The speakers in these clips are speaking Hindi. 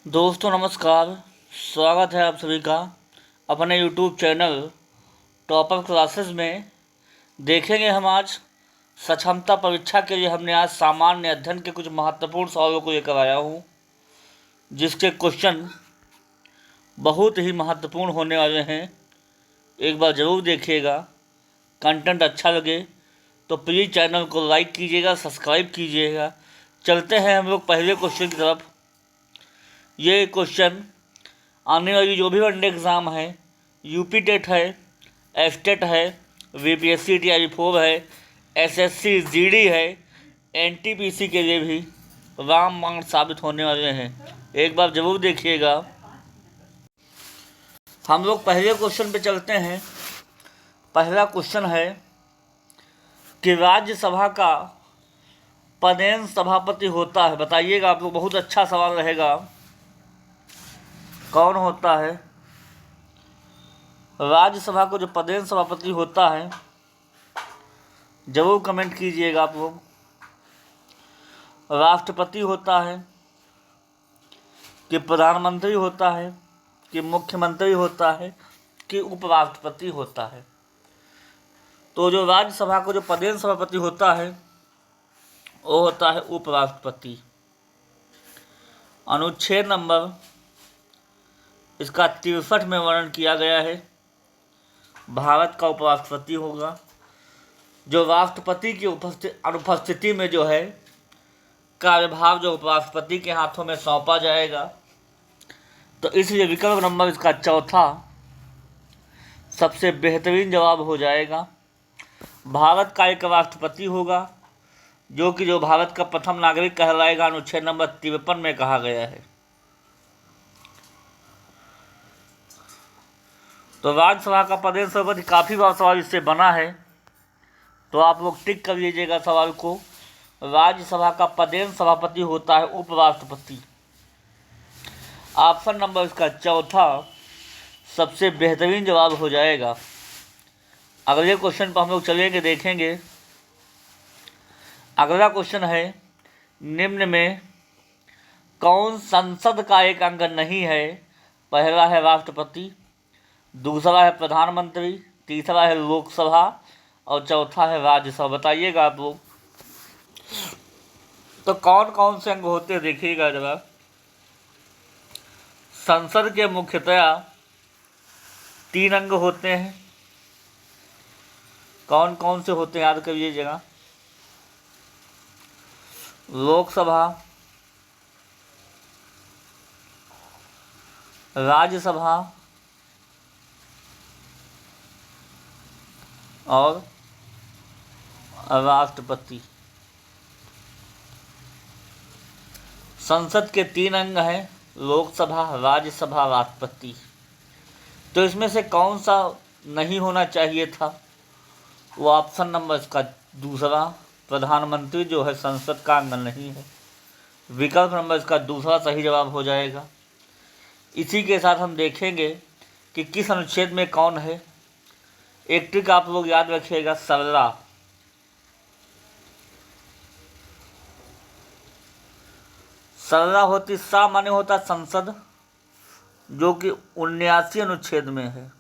दोस्तों नमस्कार। स्वागत है आप सभी का अपने यूट्यूब चैनल टॉपर क्लासेस में। देखेंगे हम आज सक्षमता परीक्षा के लिए हमने आज सामान्य अध्ययन के कुछ महत्वपूर्ण सवालों को लेकर आया हूँ, जिसके क्वेश्चन बहुत ही महत्वपूर्ण होने वाले हैं। एक बार ज़रूर देखिएगा। कंटेंट अच्छा लगे तो प्लीज़ चैनल को लाइक कीजिएगा, सब्सक्राइब कीजिएगा। चलते हैं हम लोग पहले क्वेश्चन की तरफ। ये क्वेश्चन आने वाली जो भी वनडे एग्ज़ाम है, यूपी टेट है, एस्टेट है, वीपीएससी TR4 है, एसएससी जीडी है, एनटीपीसी के लिए भी रामबाण साबित होने वाले हैं। एक बार ज़रूर देखिएगा। हम लोग पहले क्वेश्चन पे चलते हैं। पहला क्वेश्चन है कि राज्यसभा का पदेन सभापति होता है। बताइएगा आप लोग, बहुत अच्छा सवाल रहेगा। कौन होता है? राज्यसभा को जो पदेन सभापति होता है, जरूर कमेंट कीजिएगा आप लोग। राष्ट्रपति होता है कि प्रधानमंत्री होता है कि मुख्यमंत्री होता है कि उपराष्ट्रपति होता है? तो जो राज्यसभा को जो पदेन सभापति होता है वो होता है उपराष्ट्रपति। अनुच्छेद नंबर इसका 63 में वर्णन किया गया है। भारत का उपराष्ट्रपति होगा, जो राष्ट्रपति की अनुपस्थिति में जो है कार्यभार जो उपराष्ट्रपति के हाथों में सौंपा जाएगा। तो इसलिए विकल्प नंबर इसका चौथा सबसे बेहतरीन जवाब हो जाएगा। भारत का एक राष्ट्रपति होगा, जो भारत का प्रथम नागरिक कहलाएगा। अनुच्छेद नंबर 53 में कहा गया है। तो राज्यसभा का पदेन सभापति, काफ़ी बार सवाल इससे बना है, तो आप लोग टिक कर लीजिएगा सवाल को। राज्यसभा का पदेन सभापति होता है उपराष्ट्रपति। ऑप्शन नंबर इसका चौथा सबसे बेहतरीन जवाब हो जाएगा। अगले क्वेश्चन पर हम लोग चलेंगे, देखेंगे। अगला क्वेश्चन है, निम्न में कौन संसद का एक अंग नहीं है? पहला है राष्ट्रपति, दूसरा है प्रधानमंत्री, तीसरा है लोकसभा और चौथा है राज्यसभा। बताइएगा आप लोग। तो कौन कौन से अंग होते हैं देखिएगा जरा। संसद के मुख्यतया 3 अंग होते हैं। कौन कौन से होते हैं याद करिएगा। लोकसभा, राज्यसभा और राष्ट्रपति। संसद के 3 अंग हैं, लोकसभा, राज्यसभा, राष्ट्रपति। तो इसमें से कौन सा नहीं होना चाहिए था? वो ऑप्शन नंबर इसका दूसरा, प्रधानमंत्री जो है संसद का अंग नहीं है। विकल्प नंबर इसका दूसरा सही जवाब हो जाएगा। इसी के साथ हम देखेंगे कि किस अनुच्छेद में कौन है। एक ट्रिक आप लोग याद रखिएगा, सरला। सरला होती सा माने होता संसद, जो कि 79 अनुच्छेद में है।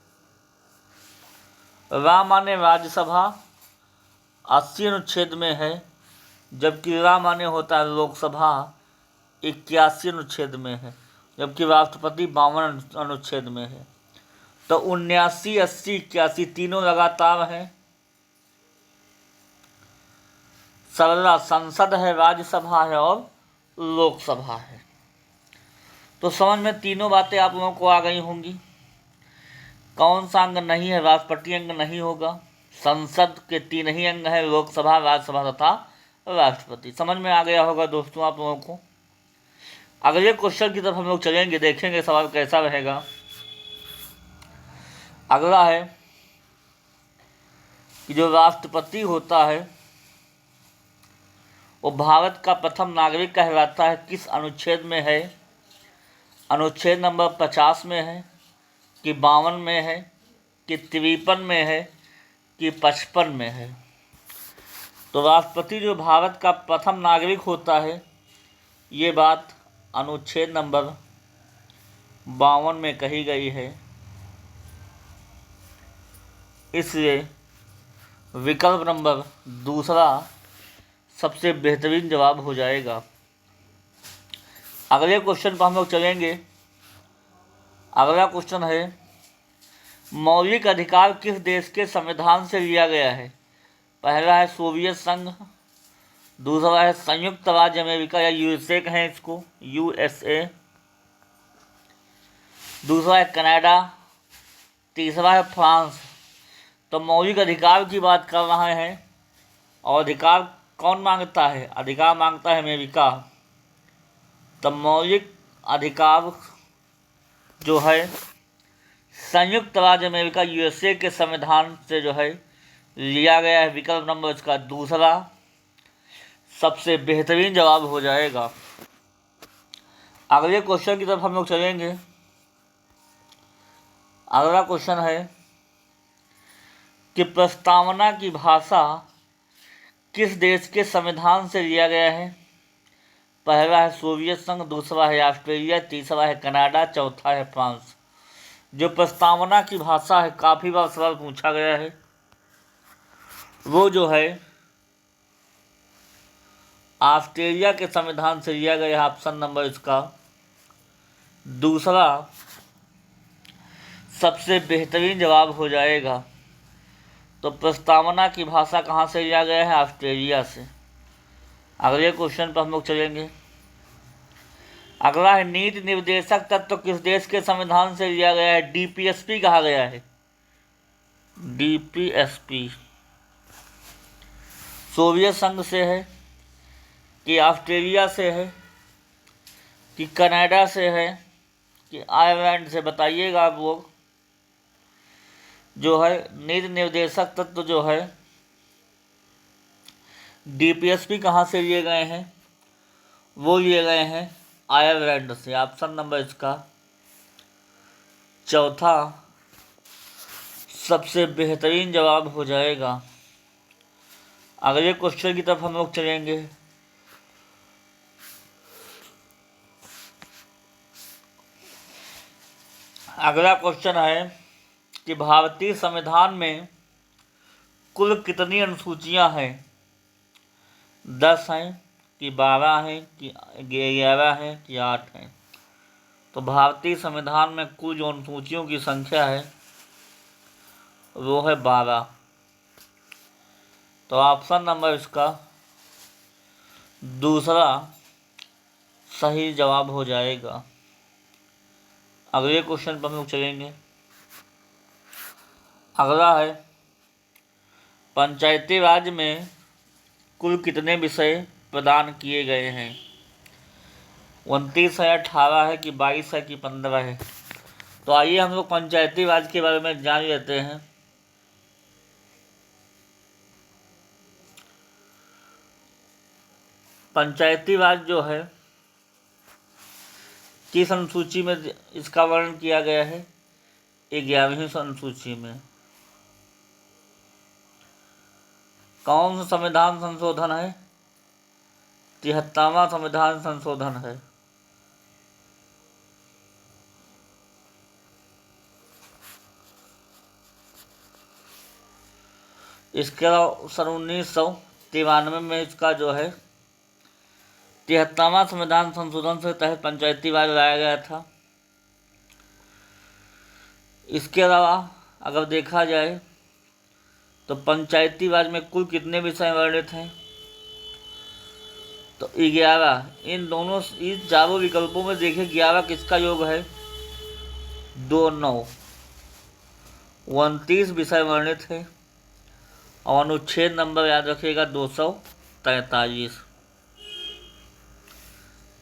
रा माने राज्यसभा, 80 अनुच्छेद में है, जबकि रा माने होता है लोकसभा, 81 अनुच्छेद में है, जबकि राष्ट्रपति 52 अनुच्छेद में है। तो 79, 80, 81 तीनों लगातार हैं। सरला संसद है, राज्यसभा है और लोकसभा है। तो समझ में तीनों बातें आप लोगों को आ गई होंगी। कौन सा अंग नहीं है? राष्ट्रपति अंग नहीं होगा। संसद के 3 ही अंग हैं, लोकसभा, राज्यसभा तथा राष्ट्रपति। समझ में आ गया होगा दोस्तों आप लोगों को। अगले क्वेश्चन की तरफ हम लोग चलेंगे, देखेंगे सवाल कैसा रहेगा। अगला है कि जो राष्ट्रपति होता है वो भारत का प्रथम नागरिक कहलाता है। किस अनुच्छेद में है? अनुच्छेद नंबर 50 में है कि 52 में है कि 53 में है कि 55 में है? तो राष्ट्रपति जो भारत का प्रथम नागरिक होता है, ये बात अनुच्छेद नंबर 52 में कही गई है। इसलिए विकल्प नंबर दूसरा सबसे बेहतरीन जवाब हो जाएगा। अगले क्वेश्चन पर हम लोग चलेंगे। अगला क्वेश्चन है, मौलिक अधिकार किस देश के संविधान से लिया गया है? पहला है सोवियत संघ, दूसरा है संयुक्त राज्य अमेरिका या यूएसए कहें इसको, यूएसए, दूसरा है कनाडा, तीसरा है फ्रांस। तो मौलिक अधिकार की बात कर रहे हैं और अधिकार कौन मांगता है? अधिकार मांगता है अमेरिका। तो मौलिक अधिकार जो है संयुक्त राज्य अमेरिका यूएसए के संविधान से जो है लिया गया है। विकल्प नंबर इसका दूसरा सबसे बेहतरीन जवाब हो जाएगा। अगले क्वेश्चन की तरफ हम लोग चलेंगे। अगला क्वेश्चन है कि प्रस्तावना की भाषा किस देश के संविधान से लिया गया है? पहला है सोवियत संघ, दूसरा है ऑस्ट्रेलिया, तीसरा है कनाडा, चौथा है फ्रांस। जो प्रस्तावना की भाषा है, काफ़ी बार सवाल पूछा गया है, वो जो है ऑस्ट्रेलिया के संविधान से लिया गया है। ऑप्शन नंबर इसका दूसरा सबसे बेहतरीन जवाब हो जाएगा। तो प्रस्तावना की भाषा कहाँ से लिया गया है? ऑस्ट्रेलिया से। अगले क्वेश्चन पर हम लोग चलेंगे। अगला है, नीति निर्देशक तत्व किस देश के संविधान से लिया गया है? डीपीएसपी कहा गया है। डीपीएसपी सोवियत संघ से है कि ऑस्ट्रेलिया से है कि कनाडा से है कि आयरलैंड से? बताइएगा आप लोग। जो है नीति निर्देशक तत्व जो है डीपीएसपी कहाँ से लिए गए हैं? वो लिए गए हैं आयरलैंड से। ऑप्शन नंबर इसका चौथा सबसे बेहतरीन जवाब हो जाएगा। अगले क्वेश्चन की तरफ हम लोग चलेंगे। अगला क्वेश्चन है कि भारतीय संविधान में कुल कितनी अनुसूचियां हैं? 10 हैं कि 12 हैं कि 11 हैं कि 8 हैं? तो भारतीय संविधान में कुल जो अनुसूचियों की संख्या है वो है 12। तो ऑप्शन नंबर इसका दूसरा सही जवाब हो जाएगा। अगले क्वेश्चन पर हम लोग चलेंगे। अगला है, पंचायती राज में कुल कितने विषय प्रदान किए गए हैं? 29 है, 18 है कि 22 है कि 15 है? तो आइए हम लोग पंचायती राज के बारे में जान लेते हैं। पंचायती राज जो है किस अनुसूची में इसका वर्णन किया गया है? 11वीं अनुसूची में। कौन सा संविधान संशोधन है? 73वां संविधान संशोधन है। इसके अलावा सन 1993 में इसका जो है 73वां संविधान संशोधन से तहत पंचायती राज लाया गया था। इसके अलावा अगर देखा जाए तो पंचायती राज में कुल कितने विषय वर्णित हैं? तो 11। इन चारों विकल्पों में देखें 11 किसका योग है? 2 9 29 विषय वर्णित है और अनुच्छेद नंबर याद रखिएगा 243।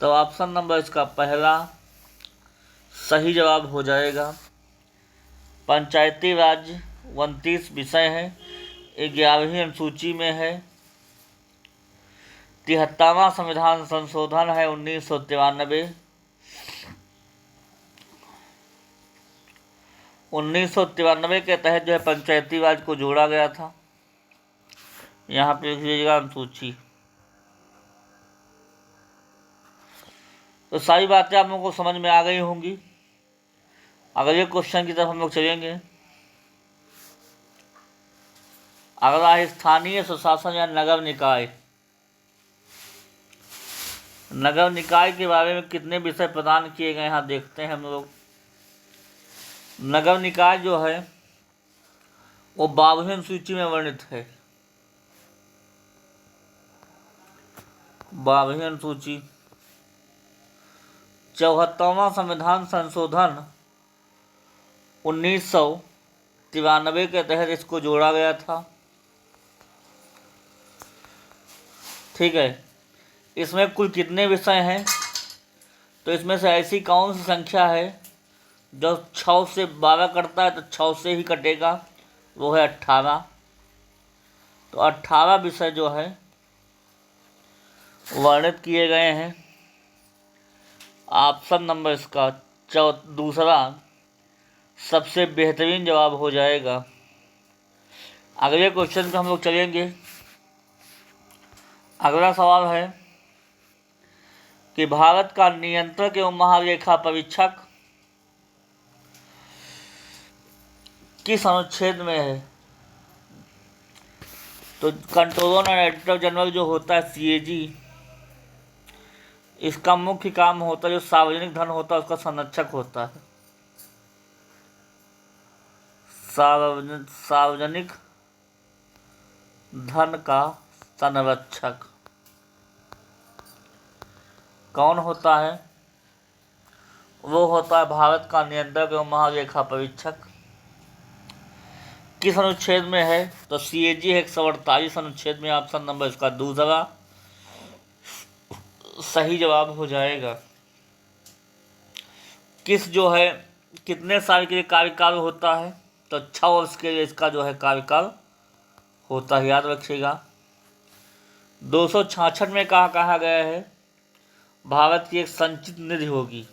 तो ऑप्शन नंबर इसका पहला सही जवाब हो जाएगा। पंचायती राज 29 विषय हैं, 11वीं अनुसूची में है, 73वां संविधान संशोधन है 1993। 1993 के तहत जो है पंचायती राज को जोड़ा गया था। यहाँ पे लिख लीजिएगा अनुसूची। तो सारी बातें आप लोगों को समझ में आ गई होंगी। अगले क्वेश्चन की तरफ हम लोग चलेंगे। अगला है स्थानीय स्वशासन या नगर निकाय। नगर निकाय के बारे में कितने विषय प्रदान किए गए यहाँ देखते हैं हम लोग। नगर निकाय जो है वो 52वीं सूची में वर्णित है। 52वीं सूची 74वां संविधान संशोधन 1993 के तहत इसको जोड़ा गया था। ठीक है, इसमें कुल कितने विषय हैं? तो इसमें से ऐसी कौन सी संख्या है जो 6 से 12 करता है? तो 6 से ही कटेगा, वो है 18। तो 18 विषय जो है वर्णित किए गए हैं। ऑप्शन नंबर इसका दूसरा सबसे बेहतरीन जवाब हो जाएगा। अगले क्वेश्चन पे हम लोग चलेंगे। अगला सवाल है कि भारत का नियंत्रक एवं महालेखा परीक्षक किस अनुच्छेद में है? तो कंट्रोलर एंड एडिटर जनरल जो होता है CAG, इसका मुख्य काम होता है जो सार्वजनिक धन होता है उसका संरक्षक होता है। सार्वजनिक धन का संरक्षक कौन होता है? वो होता है भारत का नियंत्रक एवं महालेखा परीक्षक। किस अनुच्छेद में है? तो CAG 148 अनुच्छेद में। ऑप्शन नंबर इसका दूसरा सही जवाब हो जाएगा। किस जो है कितने साल के लिए कार्यकाल होता है? तो 6 वर्ष के लिए इसका जो है कार्यकाल होता है, याद रखिएगा। 266 में कहा गया है भारत की एक संचित निधि होगी।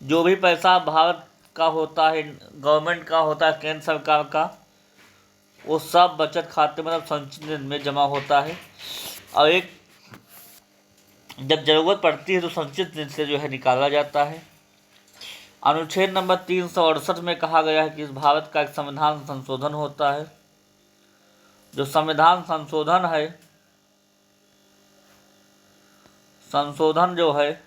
जो भी पैसा भारत का होता है, गवर्नमेंट का होता है, केंद्र सरकार का, वो सब बचत खाते मतलब संचित निधि में जमा होता है। और एक जब जरूरत पड़ती है तो संचित निधि से जो है निकाला जाता है। अनुच्छेद नंबर 368 में कहा गया है कि इस भारत का एक संविधान संशोधन होता है। जो संविधान संशोधन है, संशोधन जो है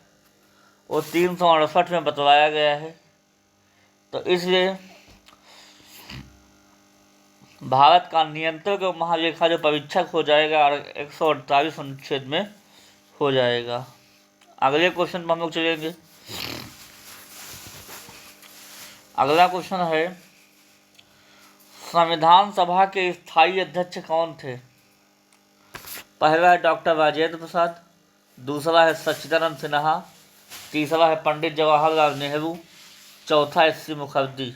वो 368 में बतलाया गया है। तो इसलिए भारत का नियंत्रक और महालेखा जो परीक्षक हो जाएगा 148 अनुच्छेद में हो जाएगा। अगले क्वेश्चन पर हम लोग चलेंगे। अगला क्वेश्चन है संविधान सभा के स्थायी अध्यक्ष कौन थे? पहला है डॉक्टर राजेंद्र प्रसाद, दूसरा है सच्चिदानंद सिन्हा, तीसरा है पंडित जवाहरलाल नेहरू, चौथा SC मुखर्जी।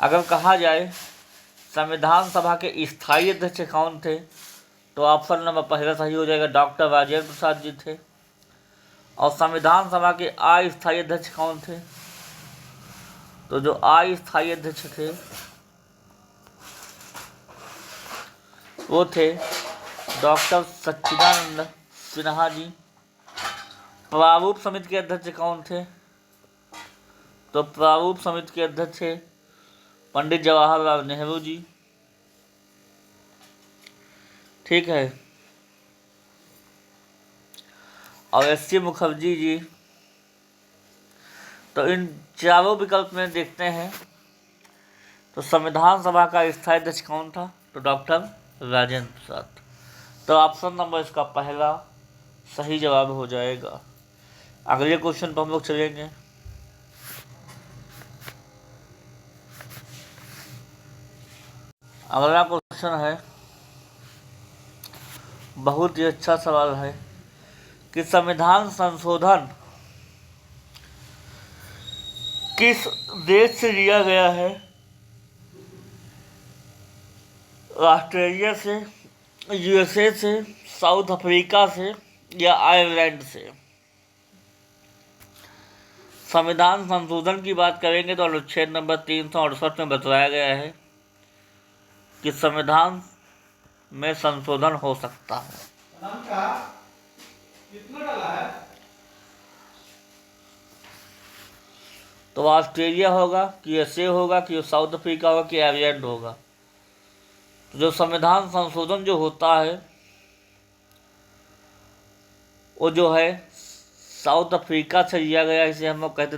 अगर कहा जाए संविधान सभा के स्थायी अध्यक्ष कौन थे तो ऑप्शन नंबर पहला सही हो जाएगा, डॉक्टर राजेंद्र प्रसाद जी थे। और संविधान सभा के अस्थायी अध्यक्ष कौन थे? तो जो अस्थायी अध्यक्ष थे वो थे डॉक्टर सच्चिदानंद सिन्हा जी। प्रारूप समिति के अध्यक्ष कौन थे? तो प्रारूप समिति के अध्यक्ष थे पंडित जवाहरलाल नेहरू जी। ठीक है, और SC मुखर्जी जी। तो इन चारों विकल्प में देखते हैं तो संविधान सभा का स्थायी अध्यक्ष कौन था? तो डॉक्टर राजेंद्र प्रसाद। तो ऑप्शन नंबर इसका पहला सही जवाब हो जाएगा। अगले क्वेश्चन पर हम लोग चलेंगे। अगला क्वेश्चन है, बहुत ही अच्छा सवाल है कि संविधान संशोधन किस देश से लिया गया है? ऑस्ट्रेलिया से, USA से, साउथ अफ्रीका से या आयरलैंड से? संविधान संशोधन की बात करेंगे तो अनुच्छेद नंबर 368 में बताया गया है कि संविधान में संशोधन हो सकता है। तो ऑस्ट्रेलिया होगा कि यूएसए होगा कि साउथ अफ्रीका होगा कि आयरलैंड होगा। तो जो संविधान संशोधन जो होता है वो जो है साउथ अफ्रीका से लिया गया, इसे हम लोग कहते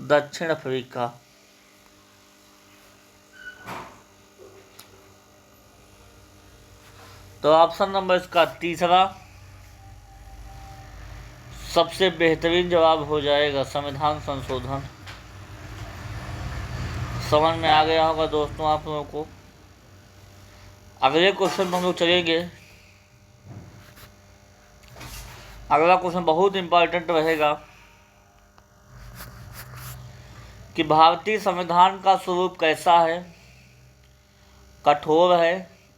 दक्षिण अफ्रीका। तो ऑप्शन नंबर इसका तीसरा सबसे बेहतरीन जवाब हो जाएगा, संविधान संशोधन। समझ में आ गया होगा दोस्तों आप लोगों को। अगले क्वेश्चन में हम लोग चलेंगे। अगला क्वेश्चन बहुत इंपॉर्टेंट रहेगा कि भारतीय संविधान का स्वरूप कैसा है, कठोर है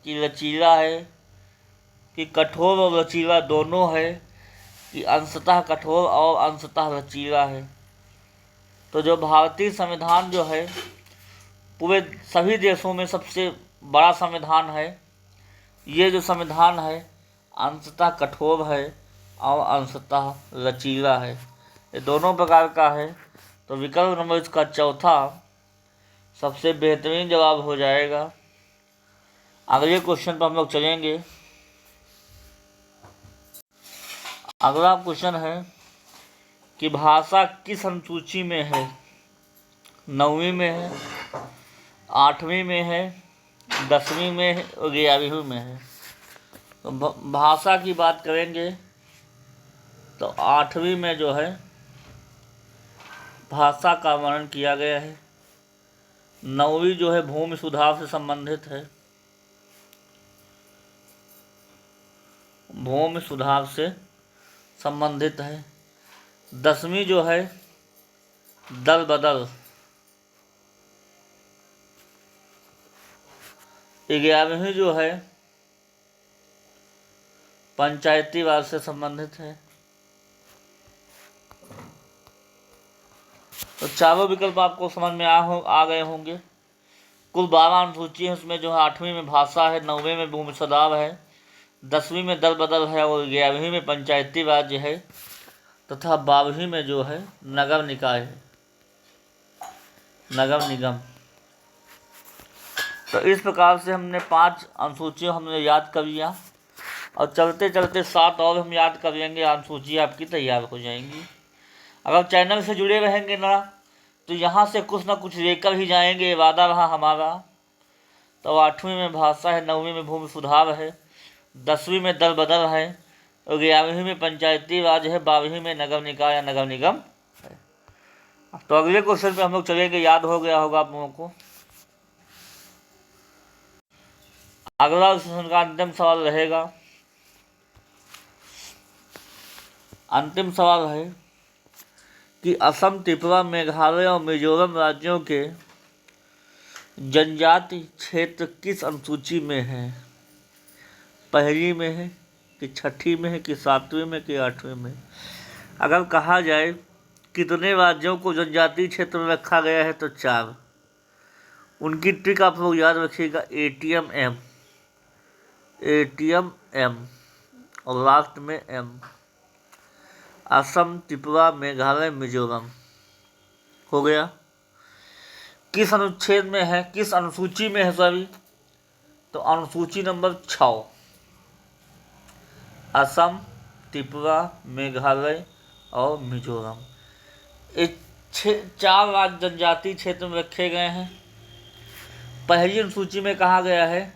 कि लचीला है, कि कठोर और लचीला दोनों है, कि अंशतः कठोर और अंशतः लचीला है। तो जो भारतीय संविधान जो है पूरे सभी देशों में सबसे बड़ा संविधान है। ये जो संविधान है अंशतः कठोर है और अंशतः लचीला है, ये दोनों प्रकार का है। तो विकल्प नंबर इसका चौथा सबसे बेहतरीन जवाब हो जाएगा। अगले क्वेश्चन पर हम लोग चलेंगे। अगला क्वेश्चन है कि भाषा किस अनुसूची में है, 9वीं में है, 8वीं में है, 10वीं में है और 11वीं में है। तो भाषा की बात करेंगे तो 8वीं में जो है भाषा का वर्णन किया गया है। 9वीं जो है भूमि सुधार से संबंधित है, भूमि सुधार से संबंधित है। 10वीं जो है दल बदल। 11वीं जो है पंचायती राज से संबंधित है। तो चारों विकल्प आपको समझ में आ गए होंगे। कुल 12 अनुसूची है, उसमें जो है 8वीं में भाषा है, 9वीं में भूमि सुधार है, 10वीं में दल बदल है और 11वीं में पंचायती राज है तथा 12वीं में जो है नगर निकाय है, नगर निगम। तो इस प्रकार से हमने 5 अनुसूचियाँ हमने याद कर लिया और चलते चलते 7 और हम याद कर लेंगे, अनुसूची आपकी तैयार हो जाएंगी। अगर चैनल से जुड़े रहेंगे ना तो यहाँ से कुछ ना कुछ लेकर ही जाएंगे, वादा रहा हमारा। तो 8वीं में भाषा है, 9वीं में भूमि सुधार है, 10वीं में दल बदल है और 11वीं में पंचायती राज है, 12वीं में नगर निकाय या नगर निगम है। तो अगले क्वेश्चन पे हम लोग चलेंगे, याद हो गया होगा आप लोगों को। अगला क्वेश्चन का अंतिम सवाल रहेगा। अंतिम सवाल है कि असम, त्रिपुरा, मेघालय और मिजोरम राज्यों के जनजाति क्षेत्र किस अनुसूची में है, पहली में है कि छठी में है कि 7वीं में कि 8वीं में। अगर कहा जाए कितने राज्यों को जनजातीय क्षेत्र में रखा गया है तो 4। उनकी ट्रिक आप लोग याद रखिएगा, ATM M और लास्ट में M। असम, त्रिपुरा, मेघालय, मिजोरम हो गया। किस अनुच्छेद में है, किस अनुसूची में है सभी, तो अनुसूची नंबर 6। असम, त्रिपुरा, मेघालय और मिजोरम, ये 4 राज्य जनजातीय क्षेत्र में रखे गए हैं। पहली अनुसूची में कहा गया है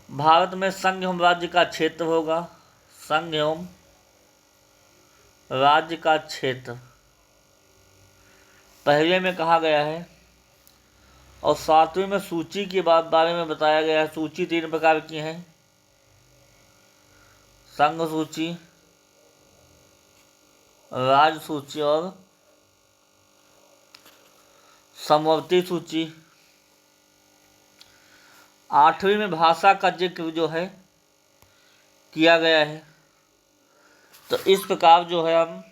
भारत में संघ एवं राज्य का क्षेत्र होगा, संघ एवं राज्य का क्षेत्र पहले में कहा गया है। और 7वीं में सूची के बारे में बताया गया है। सूची 3 प्रकार की है, संघ सूची, राज्य सूची और समवर्ती सूची। 8वीं में भाषा का जिक्र जो है किया गया है। तो इस प्रकार जो है हम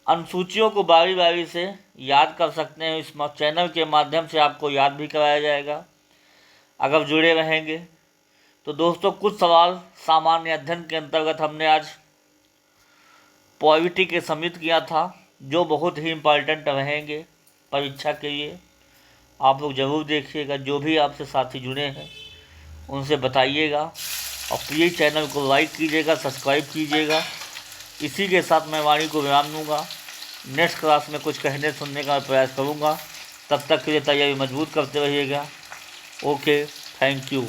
अनुसूचियों को बारी बारी से याद कर सकते हैं। इस चैनल के माध्यम से आपको याद भी कराया जाएगा अगर जुड़े रहेंगे। तो दोस्तों कुछ सवाल सामान्य अध्ययन के अंतर्गत हमने आज पॉवर्टी के समिट किया था, जो बहुत ही इम्पॉर्टेंट रहेंगे परीक्षा के लिए। आप लोग ज़रूर देखिएगा, जो भी आपसे साथी जुड़े हैं उनसे बताइएगा, और प्लीज़ चैनल को लाइक कीजिएगा, सब्सक्राइब कीजिएगा। इसी के साथ मैं वाणी को विराम दूँगा। नेक्स्ट क्लास में कुछ कहने सुनने का प्रयास करूँगा। तब तक के लिए तैयारी मजबूत करते रहिएगा। Okay, thank you.